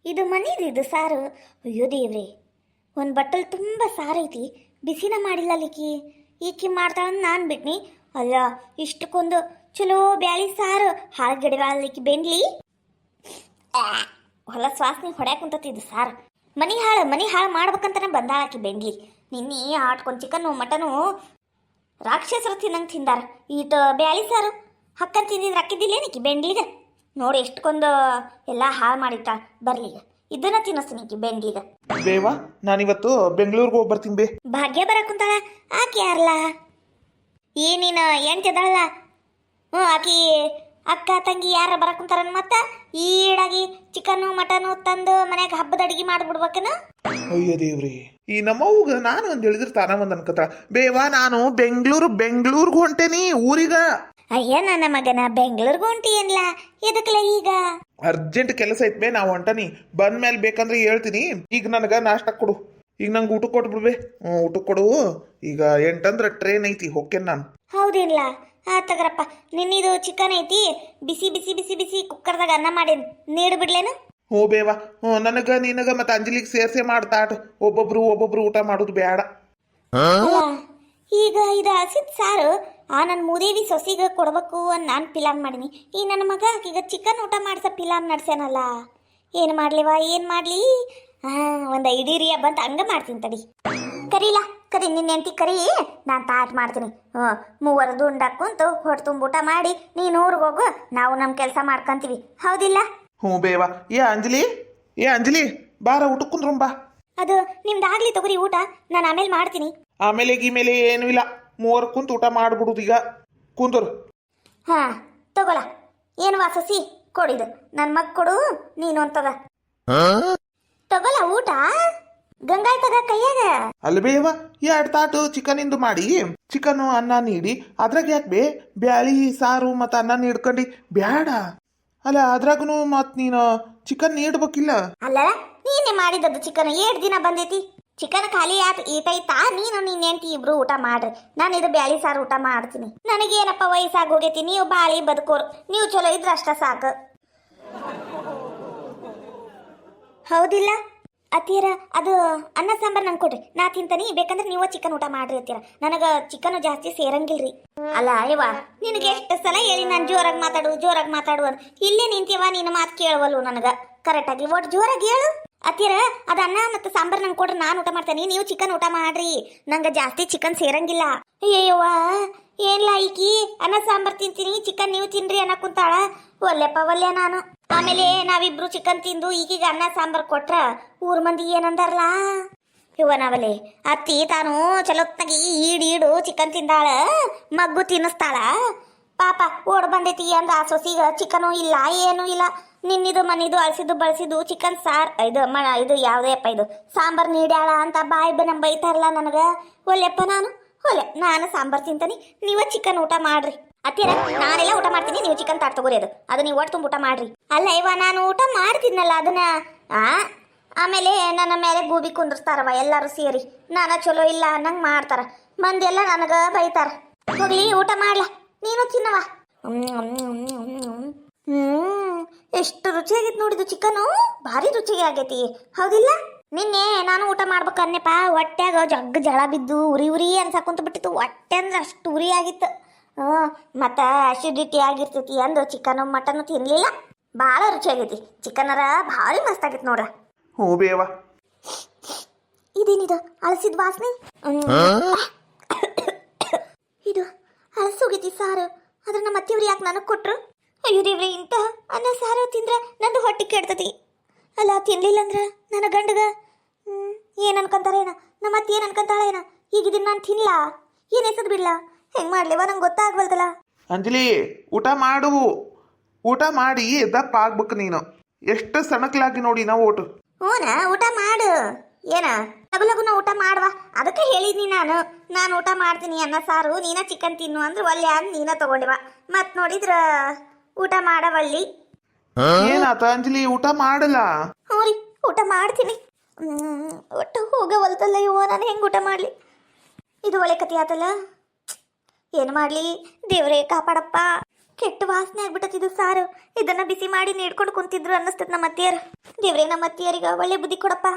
ಇದು ಮನಿದು ಇದು ಸಾರು. ಅಯ್ಯೋ ದೇವ್ರಿ, ಒಂದು ಬಟ್ಟಲ್ ತುಂಬ ಸಾರು ಐತಿ, ಬಿಸಿನ ಮಾಡಿಲ್ಲ ಅಲ್ಲಿಕಿ. ಈಕಿ ಮಾಡ್ತಾಳಂತ ನಾನು ಬಿಟ್ನಿ. ಅಲ್ಲ, ಇಷ್ಟಕ್ಕೊಂದು ಚಲೋ ಬ್ಯಾಳಿ ಸಾರು ಹಾಳಗಡಿವಾಳಿಕಿ ಬೆಂಡ್ಲಿ. ಹೊಲ ಸ್ವಾಸನೆ ಹೊಡ್ಯಾಕ ಕುಂತತಿದ್ದು ಸಾರು. ಮನಿ ಹಾಳು ಮಾಡ್ಬೇಕಂತಾನೆ ಬಂದಾಳಾಕಿ ಬೆಂಡ್ಲಿ. ನಿನ್ನೆ ಆಟ್ಕೊಂಡು ಚಿಕನ್ನು ಮಟನು ರಾಕ್ಷಸರು ತಿನ್ನಂಗೆ ತಿಂದಾರ. ಈಟ ಬ್ಯಾಳಿ ಸಾರು ಹಕ್ಕನ್ ತಿಂದಿದ್ರೆ ಅಕ್ಕಿದ್ದಿಲ್ಲೇನಿಕಿ ಬೆಂಡ್ಲಿಗೆ. ನೋಡಿ ಎಷ್ಟಕ್ಕೊಂದು ಎಲ್ಲ ಹಾಳು ಮಾಡಿಟ್ಟ. ಬರ್ಲಿಗ ಇದನ್ನ ತಿನ್ನಿಸ್ತೀನಿ ಈಕಿ ಬೆಂಡ್ಲಿಗೆ. ಬೇವಾ, ನಾನಿವತ್ತು ಬೆಂಗಳೂರಿಗೆ ಹೋಗಿ ಬರ್ತೀನಿ ಬೇ. ಭಾಗ್ಯ ಬರಕುಂತಾಳ. ಆಕೆ ಯಾರಲ್ಲ? ಏನೇನು ಎಂಟದಳಲ್ಲ? ಆಕಿ ಅಕ್ಕ ತಂಗಿ ಯಾರ ಬರಕುಂತಾರನ್ ಮತ್ತ ಈಡಾಗಿ ಚಿಕನ್ನು ಮಟನು ತಂದು ಮನ್ಯಾಗ ಹಬ್ಬದ ಅಡಿಗೆ ಮಾಡಿಬಿಡ್ಬೇಕನ. ಅಯ್ಯೋ ದೇವ್ರಿ, ಈ ನಮ್ಮವ್ಗ ನಾನು ಒಂದು ಹೇಳಿದ್ರೆ ತಾನ ಒಂದು ಅನ್ಕತ್ತ. ಬೇವಾ, ನಾನು ಬೆಂಗಳೂರಿಗೆ ಹೊಂಟೇನಿ ಊರಿಗ. ಅಯ್ಯ ನನ್ನ ಮಗನ, ಬೆಂಗಳೂರಿಗೆ ಹೊಂಟಿಯನ್ಲ? ಎದಕ್ಲ ಈಗ? ಅರ್ಜೆಂಟ್ ಕೆಲಸ ಐತ್ ಬೇ, ನಾವು ಹೊಂಟನಿ. ಬಂದ್ಮೇಲೆ ಬೇಕಂದ್ರೆ ಹೇಳ್ತೀನಿ. ಈಗ ನನಗೆ ನಾಷ್ಟ ಕೊಡು. ಈಗ ನಂಗೆ ಊಟ ಕೊಟ್ಬಿಡ್ಬೇ. ಊಟ ಕೊಡು. ಈಗ 8 ಅಂದ್ರೆ ಟ್ರೈನ್ ಐತಿ, ಹೋಗ್ತೇನೆ ನಾನು. ಹೌದಿಲ್ಲ? ತಗರಪ್ಪ, ನಿನ್ನಿದು ಚಿಕನ್ ಐತಿ, ಬಿಸಿ ಬಿಸಿ ಬಿಸಿ ಬಿಸಿ ಕುಕ್ಕರ್ದಾಗ ಅನ್ನ ಮಾಡೇನಿ, ನೀಡು ಬಿಡ್ಲೇನು? ಹೋ ಬೇವಾ, ನನಗ ನಿನಗ ಮತ್ತೆ ಅಂಜಲಿಗೆ ಸೇರ್ಸೆ ಮಾಡ್ತಾಟ. ಒಬ್ಬೊಬ್ರು ಊಟ ಮಾಡೋದು ಬೇಡ. ಅಲ್ಲ, ಈಗ ಇದು ಹಸಿದ ಸಾರು ನನ್ನ ಮೂದೇವಿ ಸೊಸಿಗೆ ಕೊಡ್ಬೇಕು ಅಂತ ನಾನು ಪಿಲಾನ್ ಮಾಡೀನಿ. ಈ ನನ್ನ ಮಗ ಈಗ ಚಿಕನ್ ಊಟ ಮಾಡ್ಸ ಪಿಲಾನ್ ನಡ್ಸ್ಯಾನಲ್ಲ. ಏನು ಮಾಡ್ಲಿವಾ, ಏನು ಮಾಡಲಿ? ಒಂದು ಐಡಿರಿಯ ಬಂತ ಹಂಗ ಮಾಡ್ತೀನಿ ತಡಿ. ಕರಿ ನಿನ್ನ ಹೆಂಡತಿ ಕರಿ, ನಾನು ತಾಟ್ ಮಾಡ್ತೀನಿ. ಮೂವರು ದುಂಡಾಕ್ ಕುಂತು ಹೊಟ್ಟೆ ತುಂಬ ಊಟ ಮಾಡಿ ನೀನು ಊರಿಗೆ ಹೋಗು, ನಾವು ನಮ್ಮ ಕೆಲಸ ಮಾಡ್ಕೊಂತೀವಿ. ಹೌದಿಲ್ಲ? ಹ್ಞೂ ಬೇವಾ. ಏ ಅಂಜಲಿ ಬಾರ ಊಟಕ್ಕೆ ಕುಂದ್ರಂಬ. ಅದು ನಿಮ್ದಾಗ್ಲಿ ತಗೋರಿ ಊಟ, ನಾನು ಆಮೇಲೆ ಮಾಡ್ತೀನಿ. ಆಮೇಲೆ ಗೀಮೇಲೆ ಏನೂ ಇಲ್ಲ, ಮೂವರು ಕುಂತು ಊಟ ಮಾಡ್ಬಿಡುದು. ಈಗ ಕುಂದರು. ತಗೋಲ. ಏನು ವಾಸಸಿ ಕೊಡಿದು ನನ್ನ ಮಗ ಕೊಡು, ನೀನು ಒಂದು ತಗೋಲ ಊಟ. ಗಂಗಾಯ್ ತಗ ಕೈಯಾಗ. ಅಲ್ಬೇವ, 2 ತಾಟು ಚಿಕನ್ ಇಂದು ಮಾಡಿ, ಚಿಕನ್ ಅನ್ನ ನೀಡಿ ಅದ್ರಾಗ ಯಾಕೆ ಬೇ ಬ್ಯಾಳಿ ಸಾರು ಮತ್ತು ಅನ್ನ ನೀಡ್ಕೊಂಡು ಬ್ಯಾಡ. ಅಲ್ಲ, ಅದ್ರಾಗೂ ಮತ್ ನೀನು ಚಿಕನ್ ನೀಡ್ಬೇಕಿಲ್ಲ. ಅಲ್ಲ, ನೀನೆ ಮಾಡಿದದ್ದು ಚಿಕನ್ 7 ದಿನ ಬಂದೈತಿ. ಚಿಕನ್ ಖಾಲಿ ಆತ ಈಟೈತಾ, ನೀನು ನಿನ್ನ ಹೆಂಡತಿ ಇಬ್ರು ಊಟ ಮಾಡ್ರಿ. ನಾನು ಇದು ಬ್ಯಾಳಿ ಸಾರು ಊಟ ಮಾಡ್ತೀನಿ. ನನಗೇನಪ್ಪ ವಯಸ್ಸಾಗಿ ಹೋಗೈತಿ, ನೀವು ಬಾಳಿ ಬದುಕೋರು, ನೀವು ಚಲೋ ಇದ್ರೆ ಅಷ್ಟ ಸಾಕು. ಹೌದಿಲ್ಲ ಅತ್ತೀರ? ಅದು ಅನ್ನ ಸಾಂಬಾರ್ ನಂಗೆ ಕೊಡ್ರಿ, ನಾ ತಿಂತಾನಿ. ಬೇಕಂದ್ರೆ ನೀವು ಚಿಕನ್ ಊಟ ಮಾಡ್ರಿ ಅತ್ತೀರ. ನನಗೆ ಚಿಕನ್ ಜಾಸ್ತಿ ಸೇರಂಗಿಲ್ರಿ. ಅಲ್ಲ ಅಯ್ಯವ, ನಿನಗೆ ಎಷ್ಟು ಸಲ ಹೇಳಿ ನಾನು ಜೋರಾಗಿ ಮಾತಾಡು ಅಂತ. ಇಲ್ಲೇ ನಿಂತೀವ, ನಿನ್ನ ಮಾತು ಕೇಳವಲ್ಲು ನನಗೆ ಕರೆಕ್ಟಾಗಿ. ಒಟ್ಟು ಜೋರಾಗಿ ಹೇಳು ಅತ್ತೀರ. ಅದು ಅನ್ನ ಮತ್ತು ಸಾಂಬಾರ್ ನಂಗೆ ಕೊಡ್ರಿ, ನಾನು ಊಟ ಮಾಡ್ತೇನೆ, ನೀವು ಚಿಕನ್ ಊಟ ಮಾಡ್ರಿ. ನಂಗೆ ಜಾಸ್ತಿ ಚಿಕನ್ ಸೇರಂಗಿಲ್ಲ. ಅಯ್ಯವ್ವ, ಏನ್ಲ ಈಕಿ ಅನ್ನ ಸಾಂಬಾರ್ ತಿಂತೀನಿ, ಚಿಕನ್ ನೀವು ತಿನ್ರಿ ಅನ್ನ ಕುಂತಾಳ. ಒಲ್ಲೆ ನಾನು. ಆಮೇಲೆ ನಾವಿಬ್ರು ಚಿಕನ್ ತಿಂದು ಈಗೀಗ ಅನ್ನ ಸಾಂಬಾರ್ ಕೊಟ್ರ ಊರ್ ಮಂದಿ ಏನಂದಾರಲ್ಲ? ನಾವಲ್ಲಿ ಅತ್ತಿ ತಾನು ಚಲೋತ್ನಾಗಿ ಈಡು ಚಿಕನ್ ತಿಂದಾಳ, ಮಗ್ಗು ತಿನ್ನಿಸ್ತಾಳ. ಪಾಪ ಓಡ್ ಬಂದೈತಿ ಅಂದ ಆ ಸೊಸಿಗ ಚಿಕನು ಇಲ್ಲ, ಏನೂ ಇಲ್ಲ. ನಿನ್ನಿದು ಮನಿದು ಅಳಸಿದ್ದು ಬಳಸಿದ್ದು ಚಿಕನ್ ಸಾರ್ ಇದು ಯಾವುದೇಪ್ಪ ಇದು ಸಾಂಬಾರ್ ನೀಡ್ಯಾಳ ಅಂತ ಬಾಯ್ ನಮ್ಮ ಬೈತಾರಲ್ಲ ನನಗೆ. ನಾನು ಸಾಂಬಾರ್ ತಿಂತಾನಿ, ನೀವು ಚಿಕನ್ ಊಟ ಮಾಡ್ರಿ. ಅತ್ತೀರ, ನಾನೆಲ್ಲ ಊಟ ಮಾಡ್ತೀನಿ, ನೀವು ಚಿಕನ್ ತಾಟ್ ತಗೋರಿ. ಅದು ನೀವು ಒಟ್ಟು ತುಂಬ ಊಟ ಮಾಡ್ರಿ. ಅಲ್ಲ ಇವ, ನಾನು ಊಟ ಮಾಡ್ತಿದ್ನಲ್ಲ ಅದನ್ನ. ಆಮೇಲೆ ನನ್ನ ಮೇಲೆ ಗೂಬಿ ಕುಂದಿರ್ತಾರವ ಎಲ್ಲರೂ ಸೇರಿ. ನಾನು ಚಲೋ ಇಲ್ಲ ಅನ್ನಂಗೆ ಮಾಡ್ತಾರ. ಮಂದಿ ಎಲ್ಲ ನನಗೆ ಬೈತಾರ. ಹೋಗ್ಲಿ, ಊಟ ಮಾಡ್ಲ, ನೀನು ತಿನ್ನವ. ಎಷ್ಟು ರುಚಿಯಾಗೈತಿ ನೋಡಿದು ಚಿಕನು, ಭಾರಿ ರುಚಿಗೆ ಆಗೈತಿ. ಹೌದಿಲ್ಲ? ನಿನ್ನೆ ನಾನು ಊಟ ಮಾಡ್ಬೇಕು ಅನ್ನೆಪ್ಪ, ಹೊಟ್ಯಾಗ ಜಗ್ಗ ಜಳ ಬಿದ್ದು ಉರಿ ಅನ್ಸಕೊಂತ ಬಿಟ್ಟಿತ್ತು. ಹೊಟ್ಟೆ ಅಂದ್ರೆ ಅಷ್ಟು ಉರಿ ಆಗಿತ್ತು. ಮತ್ತು ಅಸಿಡಿಟಿ ಆಗಿರ್ತೈತಿ ಅಂದು ಚಿಕನು ಮಟನು ತಿನ್ನಲಿಲ್ಲ. ಭಾಳ ರುಚಿಯಾಗೈತಿ ಚಿಕನರ, ಭಾರಿ ಮಸ್ತ್ ಆಗೈತಿ ನೋಡ್ರ. ಹ್ಞೂ ಬೇವ. ಇದೇನಿದು ಅಳಸಿದ ವಾಸನೆ? ಇದು ಅಳಸೋಗೈತಿ ಸಾರು. ಆದ್ರೆ ನಮ್ಮ ಅತ್ತೆಯವ್ರು ಯಾಕೆ ನನಗೆ ಕೊಟ್ರು? ಅಯ್ಯೋ ದೇವ್ರೆ, ಇಂಥ ಅನ್ನ ಸಾರು ತಿಂದ್ರೆ ನಂದು ಹೊಟ್ಟೆ ಕೆಡ್ತತಿ. ಅಲ್ಲ, ತಿನ್ಲಿಲ್ಲ ಅಂದ್ರೆ ನನ್ನ ಗಂಡಗ ಏನು ಅನ್ಕೊಂತಾರೇನ? ನಮ್ಮ ಅತ್ತೆ ಏನು ಅನ್ಕೊಂತಾಳೇನ? ಈಗ ಇದನ್ನ ನಾನು ತಿನ್ಲಾ, ಏನು ಎಸದ್ ಬಿಡ್ಲಾ, ಹೆಂಗೆ ಮಾಡ್ಲಿವ ನಂಗೆ ಗೊತ್ತಾಗ್ಬಲ್ದಲ್ಲ. ಅಂಜಲಿ, ಊಟ ಮಾಡಿ ದಪ್ಪ ಆಗ್ಬೇಕು ನೀನು. ಎಷ್ಟು ಸಣಕ್ಲಾಗಿ ನೋಡಿ ನಾವು ಊಟ. ಊಟ ಮಾಡು. ಏನ ಲಗುನ ಊಟ ಮಾಡುವ, ಅದಕ್ಕೆ ಹೇಳಿದ್ನಿ ನಾನು ಊಟ ಮಾಡ್ತೀನಿ ಅನ್ನ ಸಾರು, ನೀನ ಚಿಕನ್ ತಿನ್ನು ಅಂದ್ರೆ ಒಲ್ಲೆ ಅಂದ್ ನೀನ ತಗೊಂಡಿವ. ಮತ್ ನೋಡಿದ್ರ ಊಟ ಮಾಡವಲ್ಲಿ. ಏನಾತ ಅಂಜಲಿ, ಊಟ ಮಾಡಲ್ಲ? ಹ್ಞೂ ರೀ, ಊಟ ಮಾಡ್ತೀನಿ. ಒಟ್ಟು ಹೋಗವಲ್ತಲ್ಲ ಇವ, ನಾನು ಹೆಂಗೆ ಊಟ ಮಾಡಲಿ? ಇದು ಒಳ್ಳೆ ಕತೆ ಆತಲ್ಲ. ಏನು ಮಾಡಲಿ ದೇವರೇ, ಕಾಪಾಡಪ್ಪ. ಕೆಟ್ಟ ವಾಸನೆ ಆಗ್ಬಿಟ್ಟತಿದ್ದು ಸಾರು. ಇದನ್ನ ಬಿಸಿ ಮಾಡಿ ನೀಡ್ಕೊಂಡು ಕುಂತಿದ್ರು ಅನ್ನಿಸ್ತದ ನಮ್ಮ ಅತ್ತಿಯರು. ದೇವ್ರೆ, ನಮ್ಮ ಅತ್ತಿಯರಿಗ ಒಳ್ಳೆ ಬುದ್ಧಿ ಕೊಡಪ್ಪ.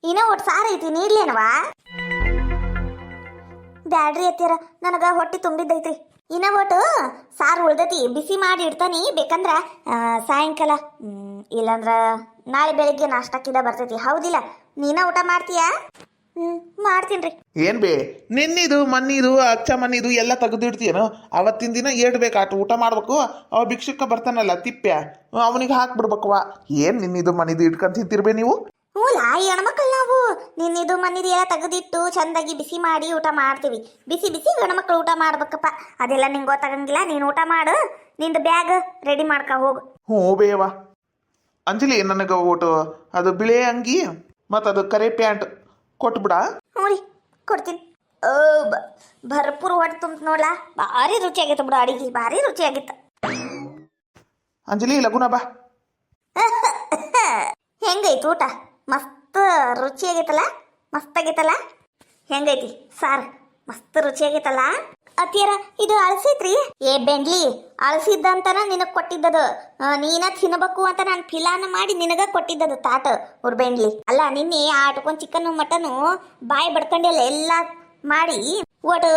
ಇನ್ನೂ ಒಟ್ಟು ಸಾರು ಐತಿ, ನೀಡ್ಲೇನವಾ? ಬ್ಯಾಡ್ರಿ ಅತ್ತಿಯರ, ನನಗ ಹೊಟ್ಟೆ ತುಂಬಿದ್ದೈತಿ. ಇನ್ನ ಒಟ್ಟು ಸಾರು ಉಳ್ದತಿ, ಬಿಸಿ ಮಾಡಿ ಇಡ್ತಾನಿ. ಬೇಕಂದ್ರ ಸಾಯಂಕಾಲ ಇಲ್ಲಂದ್ರ ನಾಳೆ ಬೆಳಿಗ್ಗೆ ನಾಷ್ಟಕ್ಕಿದ ಬರ್ತೈತಿ. ಹೌದಿಲ್ಲ? ನೀನ ಊಟ ಮಾಡ್ತೀಯಾ? ಮಾಡ್ತೀನ್ರಿ. ಏನ್ ಬೇ, ನಿನ್ನಿದು ಮನ್ನಿದು ಅಚ್ಚ ಮನ್ನಿದು ಎಲ್ಲ ತೆಗೆದಿಡ್ತೀಯೇನು? ಅವತ್ತಿನ ದಿನ ಏಡ್ಬೇಕಾಟ ಊಟ ಮಾಡ್ಬೇಕು. ಅವ ಭಿಕ್ಷುಕ ಬರ್ತಾನಲ್ಲ ತಿಪ್ಪೆ, ಅವನಿಗೆ ಹಾಕ್ಬಿಡ್ಬೇಕವ. ಏನ್ ನಿನ್ನಿದು ಮನಿದು ಇಟ್ಕೊಂಡ್ ತಿಂತಿರ್ಬೇ ನೀವು? ಹೂಲಾ, ಈ ಹೆಣ್ಮಕ್ಳು ನಾವು ನಿನ್ನಿದು ಮನ್ನಿದು ಎಲ್ಲ ತೆಗೆದಿಟ್ಟು ಚಂದಾಗಿ ಬಿಸಿ ಮಾಡಿ ಊಟ ಮಾಡ್ತೀವಿ. ಬಿಸಿ ಬಿಸಿ ಗಂಡ್ಮಕ್ಳು ಊಟ ಮಾಡ್ಬೇಕಪ್ಪ. ಅದೆಲ್ಲ ನಿಂಗೆ ಗೊತ್ತಾಗಂಗಿಲ್ಲ. ನೀನು ಊಟ ಮಾಡು, ನಿಂದು ಬ್ಯಾಗ್ ರೆಡಿ ಮಾಡ್ಕ ಹೋಗು. ಹ್ಞೂ ಬೇವ. ಅಂಜಲಿ, ನನಗೆ ಓಟು ಅದು ಬಿಳೆ ಅಂಗಿ ಮತ್ತು ಅದು ಕರೆ ಪ್ಯಾಂಟ್ ಕೊಟ್ಬಿಡ. ಹ್ಞೂ ರೀ, ಕೊಡ್ತೀನಿ. ಭರ್ಪೂರ್ ಹೊಟ್ಟೆ ತುಂಬ ನೋಡ್ಲಾ. ಭಾರಿ ರುಚಿಯಾಗಿತ್ತು ಬಿಡು ಅಡಿಗೆ, ಭಾರಿ ರುಚಿಯಾಗಿತ್ತು. ಅಂಜಲಿ, ಲಗುನ ಬಾ. ಹೆಂಗೈತಿ ಊಟ? ಮಸ್ತ್ ರುಚಿಯಾಗೈತಲ್ಲ? ಮಸ್ತಾಗೈತಲ್ಲ? ಹೆಂಗೈತಿ ಸಾರು? ಮಸ್ತ್ ರುಚಿಯಾಗೈತಲ್ಲ ಅತ್ತಿಯರ. ಇದು ಅಳಸೈತ್ರಿ. ಏ ಬೆಂಡ್ಲಿ, ಅಳಸಿದ್ದಂತನ ನಿನಗೆ ಕೊಟ್ಟಿದ್ದದು. ನೀನ ತಿನ್ಬೇಕು ಅಂತ ನಾನು ಫಿಲಾನ ಮಾಡಿ ನಿನಗ ಕೊಟ್ಟಿದ್ದದು ತಾಟ ಉರ್ಬೆಂಡ್ಲಿ. ಅಲ್ಲ, ನಿನ್ನೆ ಆಟ್ಕೊಂಡ್ ಚಿಕನ್ ಮಟನು ಬಾಯಿ ಬಡ್ಕೊಂಡೆಲ್ಲ ಎಲ್ಲ ಮಾಡಿ ಒಟ್ಟು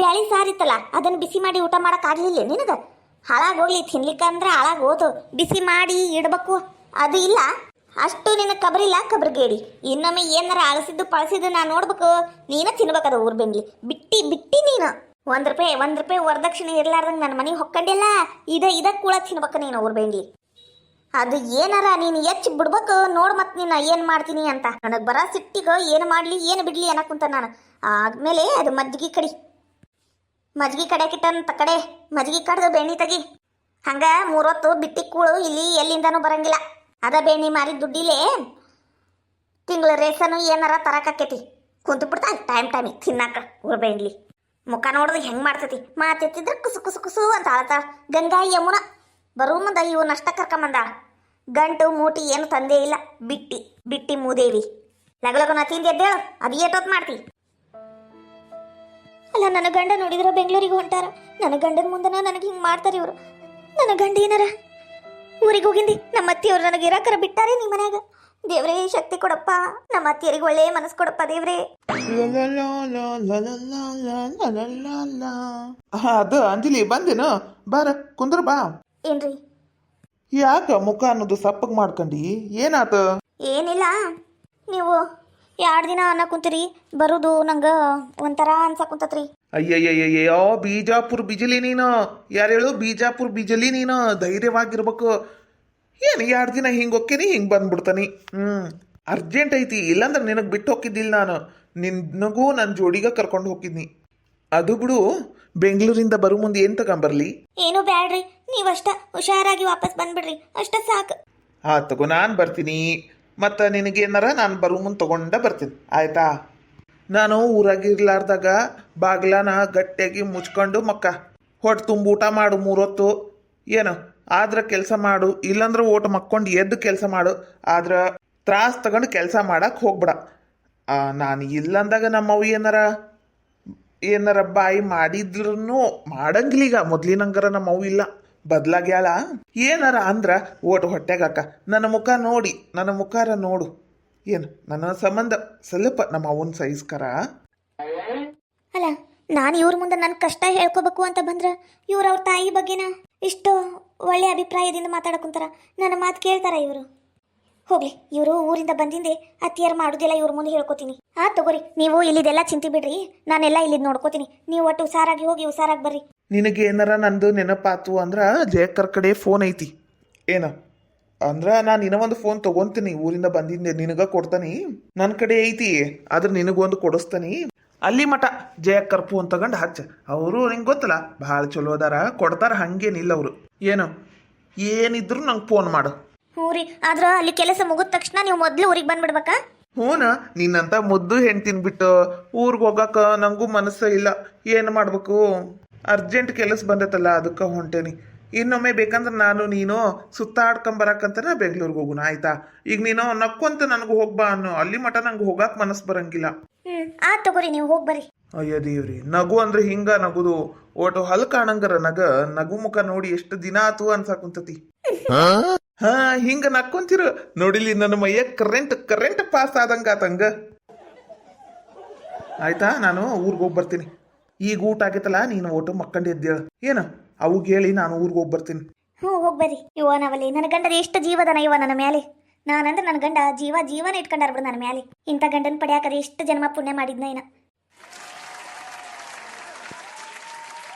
ಬ್ಯಾಳಿ ಸಾರಿತ್ತಲ್ಲ, ಅದನ್ನ ಬಿಸಿ ಮಾಡಿ ಊಟ ಮಾಡಕ್ ಆಗ್ಲಿಲ್ಲ ನಿನಗ? ಹಾಳಾಗೋಗ್ಲಿ, ತಿನ್ಲಿಕ್ಕಂದ್ರ ಹಾಳಾಗೋತು. ಬಿಸಿ ಮಾಡಿ ಇಡ್ಬೇಕು, ಅದು ಇಲ್ಲ. ಅಷ್ಟು ನಿನಗೆ ಕಬರಿಲ್ಲ ಕಬ್ರಗೇಡಿ. ಇನ್ನೊಮ್ಮೆ ಏನಾರ ಅಳಸಿದ್ದು ಪಳಸಿದ್ದು ನಾನು ನೋಡ್ಬೇಕು. ನೀನ ತಿನ್ಬೇಕದು ಊರ್ಬೆಂಡ್ಲಿ. ಬಿಟ್ಟಿ ನೀನು. ಒಂದ್ ರೂಪಾಯಿ ವರದಕ್ಷಿಣೆ ಇರ್ಲಾರ್ದಂಗೆ ನನ್ನ ಮನೆಗೆ ಹೊಕ್ಕಂಡಿಲ್ಲ. ಇದ ಕೂಡ ತಿನ್ಬೇಕು ನೀನು ಊರ್ಬೆಂಡ್ಲಿ. ಅದು ಏನಾರ ನೀನು ಎಚ್ಚಿ ಬಿಡ್ಬೇಕು. ನೋಡ್ ಮತ್ ನೀನು ಏನು ಮಾಡ್ತೀನಿ ಅಂತ. ನನಗೆ ಬರ ಸಿಟ್ಟಿಗ ಏನು ಮಾಡ್ಲಿ ಏನು ಬಿಡ್ಲಿ ಅನ್ನಕ್ಕುಂತ ನಾನು. ಆದ್ಮೇಲೆ ಅದು ಮಜ್ಜಿಗೆ ಕಡೆಕಿಟ್ಟಂತ ಕಡೆ ಮಜ್ಜಿಗೆ ಕಡ್ದು ಬೆಣ್ಣೆ ತೆಗಿ. ಹಂಗ 3 ಹೊತ್ತು ಬಿಟ್ಟಿ ಕೂಳು ಇಲ್ಲಿ ಎಲ್ಲಿಂದನೂ ಬರಂಗಿಲ್ಲ. ಅದ ಬೆಣ್ಣೆ ಮಾರಿ ದುಡ್ಡಿಲೇ ತಿಂಗಳ ರೇಸನು ಏನಾರ ತರಕಾಕೈತಿ. ಕುಂತು ಬಿಡ್ತಾ ಟೈಮಿಗೆ ತಿನ್ನಾಕ ಊರ್ಬೆಂಡ್ಲಿ. ಮುಖ ನೋಡಿದ್ರೆ ಹೆಂಗೆ ಮಾಡ್ತೈತಿ. ಮಾತೆತ್ತಿದ್ರೆ ಕುಸು ಅಂತ ಆಳ್ತಾಳ. ಗಂಗಾ ಯಮುನಾ ಬರೂ ಮುಂದ ಇವು ನಷ್ಟ ಕರ್ಕೊಂಬಂದಾಳ. ಗಂಟು ಮೂಟಿ ಏನು ತಂದೇ ಇಲ್ಲ. ಬಿಟ್ಟಿ ಮೂದೇವಿ. ಲಗಲಗನ ತಿಂದು ಎದ್ದೇಳು. ಅದು ಏಟೋತ್ ಮಾಡ್ತಿ? ಅಲ್ಲ, ನನ್ನ ಗಂಡ ನೋಡಿದ್ರೆ ಬೆಂಗಳೂರಿಗೆ ಹೊಂಟಾರ. ನನ್ನ ಗಂಡನ ಮುಂದನ ನನಗೆ ಹಿಂಗೆ ಮಾಡ್ತಾರೆ ಇವರು. ನನ್ನ ಗಂಡ ಏನಾರ ಊರಿಗೆ ಹೋಗಿಂದಿ. ನಮ್ಮ ಅತ್ತಿಯವ್ರು ನನಗೆ ಇರಾಕರ ಬಿಟ್ಟಾರೆ ನಿಮ್ಮ ಮನ್ಯಾಗ. ದೇವ್ರೇ ಶಕ್ತಿ ಕೊಡಪ್ಪ. ನಮ್ಮ ಅತ್ತಿಯರಿಗೆ ಒಳ್ಳೆ ಮನಸ್ಸು ಕೊಡಪ್ಪ ದೇವ್ರೇ. ಅದು ಅಂಜಲಿ ಬಂದೇನು? ಬಾರ ಕುಂದ್ರ ಬಾ. ಏನ್ರಿ? ಯಾಕ ಮುಖ ಅನ್ನೋದು ಸಪ್ಪಗ್ ಮಾಡ್ಕೊಂಡಿ? ಏನಾತ? ಏನಿಲ್ಲ, ನೀವು 2 ದಿನ ಅನ್ನ ಕುಂತೀರಿ. ಬರುದು ನಂಗೆ ಒಂಥರ ಅನ್ಸಕುಂತತ್ರಿ. ಅಯ್ಯಯ್ಯಯ್ಯೋ, ಬೀಜಾಪುರ್ ಬಿಜಲಿ ನೀನು. ಯಾರು ಹೇಳು? ಬೀಜಾಪುರ್ ಬಿಜಲಿ ನೀನು. ಧೈರ್ಯವಾಗಿರ್ಬೇಕು. ಏನು 2 ದಿನ ಹಿಂಗೆ ಹೋಗ್ತೀನಿ, ಹಿಂಗೆ ಬಂದ್ಬಿಡ್ತಾನಿ. ಅರ್ಜೆಂಟ್ ಐತಿ. ಇಲ್ಲಾಂದ್ರೆ ನಿನಗೆ ಬಿಟ್ಟು ಹೋಗಿದ್ದಿಲ್ಲ ನಾನು. ನಿನಗೂ ನನ್ನ ಜೋಡಿಗ ಕರ್ಕೊಂಡು ಹೋಗಿದ್ನಿ. ಅದು ಬಿಡು, ಬೆಂಗಳೂರಿಂದ ಬರೋ ಮುಂದೆ ಏನು ತಗೊಂಬರ್ಲಿ? ಏನು ಬ್ಯಾಡ್ರಿ, ನೀವಷ್ಟ ಹುಷಾರಾಗಿ ವಾಪಸ್ ಬಂದ್ಬಿಡ್ರಿ, ಅಷ್ಟ ಸಾಕು. ತಗೋ, ನಾನು ಬರ್ತೀನಿ. ಮತ್ತು ನಿನಗೇನಾರ ನಾನು ಬರೋ ಮುಂದೆ ತಗೊಂಡ ಬರ್ತೀನಿ, ಆಯ್ತಾ? ನಾನು ಊರಾಗಿರ್ಲಾರ್ದಾಗ ಬಾಗ್ಲಾನ ಗಟ್ಟಿಯಾಗಿ ಮುಚ್ಕೊಂಡು ಹೊಟ್ಟೆ ತುಂಬ ಊಟ ಮಾಡು 3 ಹೊತ್ತು. ಏನು ಆದ್ರೆ ಕೆಲಸ ಮಾಡು, ಇಲ್ಲಾಂದ್ರೆ ಓಟ್ ಮಕ್ಕೊಂಡು ಎದ್ದು ಕೆಲಸ ಮಾಡು. ಆದ್ರೆ ತ್ರಾಸ ತಗೊಂಡು ಕೆಲಸ ಮಾಡಕ್ಕೆ ಹೋಗ್ಬಿಡ. ನಾನು ಇಲ್ಲಂದಾಗ ನಮ್ಮವು ಏನಾರ ಬಾಯಿ ಮಾಡಿದ್ರು ಮಾಡಂಗಿಲ್ಲ. ಈಗ ಮೊದ್ಲಿನಂಗಾರ ನಮ್ಮವು ಇಲ್ಲ, ಬದಲಾಗ್ಯಾಳ. ಏನಾರ ಅಂದ್ರ ಓಟ್ ಹೊಟ್ಟೆಗಾಕ. ನನ್ನ ಮುಖ ನೋಡಿ, ನನ್ನ ಮುಖಾರ ನೋಡು. ಏನು ನನ್ನ ಸಂಬಂಧ ಸ್ವಲ್ಪ ನಮ್ಮ ಅವನ ಸೈಸ್ಕರ. ಅಲ್ಲ, ನಾನು ಇವ್ರ ಮುಂದೆ ನನ್ನ ಕಷ್ಟ ಹೇಳ್ಕೋಬೇಕು ಅಂತ ಬಂದ್ರೆ ಇವ್ರು ಅವ್ರ ತಾಯಿ ಬಗ್ಗೆನ ಇಷ್ಟು ಒಳ್ಳೆ ಅಭಿಪ್ರಾಯದಿಂದ ಮಾತಾಡಕುಂತಾರ. ನನ್ನ ಮಾತು ಕೇಳ್ತಾರ ಇವರು? ಹೋಗ್ಲಿ, ಇವರು ಊರಿಂದ ಬಂದಿಂದೆ ಅತ್ತಿಯರ್ ಮಾಡುದಿಲ್ಲ ಇವ್ರ ಮುಂದೆ ಹೇಳ್ಕೊತೀನಿ. ತಗೋರಿ, ನೀವು ಇಲ್ಲಿದೆಲ್ಲ ಚಿಂತೆ ಬಿಡ್ರಿ, ನಾನೆಲ್ಲ ಇಲ್ಲಿದ್ ನೋಡ್ಕೋತೀನಿ. ನೀವು ಒಟ್ಟು ಹುಷಾರಾಗಿ ಹೋಗಿ ಹುಷಾರಾಗಿ ಬರ್ರಿ. ನಿನಗೆ ಏನಾರ ನಂದು ನೆನಪಾತು ಅಂದ್ರ ಜಯಕ್ಕರ್ ಕಡೆ ಫೋನ್ ಐತಿ. ಏನ ಅಂದ್ರ ನಾನು ಇನ್ನೊಂದು ಫೋನ್ ತಗೊಂತೀನಿ. ಊರಿಂದ ಬಂದಿಂದೆ ನಿನಗ ಕೊಡ್ತಾನಿ. ನನ್ನ ಕಡೆ ಐತಿ, ಆದ್ರೆ ನಿನಗೊಂದು ಕೊಡಿಸ್ತಾನಿ. ಅಲ್ಲಿ ಮಠ ಜಯಕ್ಕರ್ ಫೋನ್ ತಗೊಂಡು ಹಚ್ಚ. ಅವರು ನಿಂಗೆ ಗೊತ್ತಲ್ಲ, ಭಾಳ ಚಲೋ ಅದಾರ, ಕೊಡ್ತಾರ, ಹಂಗೇನಿಲ್ಲ ಅವರು. ಏನು ಏನಿದ್ರು ನಂಗೆ ಫೋನ್ ಮಾಡು. ಹ್ಞೂ ರೀ, ಆದ್ರೆ ಅಲ್ಲಿ ಕೆಲಸ ಮುಗಿದ ತಕ್ಷಣ ನೀವು ಮೊದಲು ಊರಿಗೆ ಬಂದ್ಬಿಡ್ಬೇಕಾ? ಹೂನ, ನಿನ್ನಂತ ಮುದ್ದು ಹೆಣ್ತಿನ ಬಿಟ್ಟು ಊರಿಗೆ ಹೋಗಕ್ಕ ನಂಗೂ ಮನಸ್ಸು ಇಲ್ಲ. ಏನು ಮಾಡ್ಬೇಕು? ಅರ್ಜೆಂಟ್ ಕೆಲಸ ಬಂದೈತಲ್ಲ, ಅದಕ್ಕೆ ಹೊಂಟೇನಿ. ಇನ್ನೊಮ್ಮೆ ಬೇಕಂದ್ರೆ ನಾನು ನೀನು ಸುತ್ತಾಡ್ಕೊಂಬರಕ್ಕಂತ ಬೆಂಗ್ಳೂರಿಗೆ ಹೋಗುಣ, ಆಯ್ತಾ? ಈಗ ನೀನು ನಕ್ಕೊಂತ ನನಗೆ ಹೋಗ್ಬಾ ಅನ್ನೋ, ಅಲ್ಲಿ ಮಠ ನಂಗೆ ಹೋಗಕ್ಕೆ ಮನಸ್ಸು ಬರಂಗಿಲ್ಲ. ತಗೋರಿ, ನೀವು ಹೋಗಿ ಬರ್ರಿ. ಅಯ್ಯ ದೇವ್ರಿ, ನಗು ಅಂದ್ರೆ ಹಿಂಗ ನಗುದು. ಒಟ್ಟು ಹಲ್ ಕಾಣಂಗರ ನಗು ಮುಖ ನೋಡಿ ಎಷ್ಟು ದಿನ ಆತು ಅನ್ಸಾಕುಂತತಿ. ಹಾ, ಹಿಂಗ ನಕ್ಕೊಂತಿರು ನೋಡಿಲಿ, ನನ್ನ ಮೈಯ ಕರೆಂಟ್ ಪಾಸ್ ಆದಂಗ ಆತಂಗ. ಆಯ್ತಾ, ನಾನು ಊರಿಗೆ ಹೋಗಿ ಬರ್ತೀನಿ. ಈಗ ಊಟ ಆಗೈತಲ್ಲ, ನೀನು ಒಟ್ಟು ಮಕ್ಕಂಡು ಎದ್ದೇಳ. ಏನು ಅವಾಗ ಹೇಳಿ, ನಾನು ಊರಿಗೆ ಹೋಗಿ ಬರ್ತೀನಿ. ಹ್ಞೂ ಹೋಗ್ಬರ್ರಿ. ಇವ ನಾವಲ್ಲಿ ನನ್ನ ಗಂಡದ ಎಷ್ಟು ಜೀವದನ ಇವ ನನ್ನ ಮ್ಯಾಲೆ. ನಾನಂದ್ರೆ ನನ್ನ ಗಂಡ ಜೀವನ ಇಟ್ಕೊಂಡಾರ ಬಿಡು ನನ್ನ ಮ್ಯಾಲೆ. ಇಂಥ ಗಂಡನ ಪಡ್ಯಾಕರೆ ಎಷ್ಟು ಜನ್ಮ ಪುಣ್ಯ ಮಾಡಿದ್ನ ಏನ.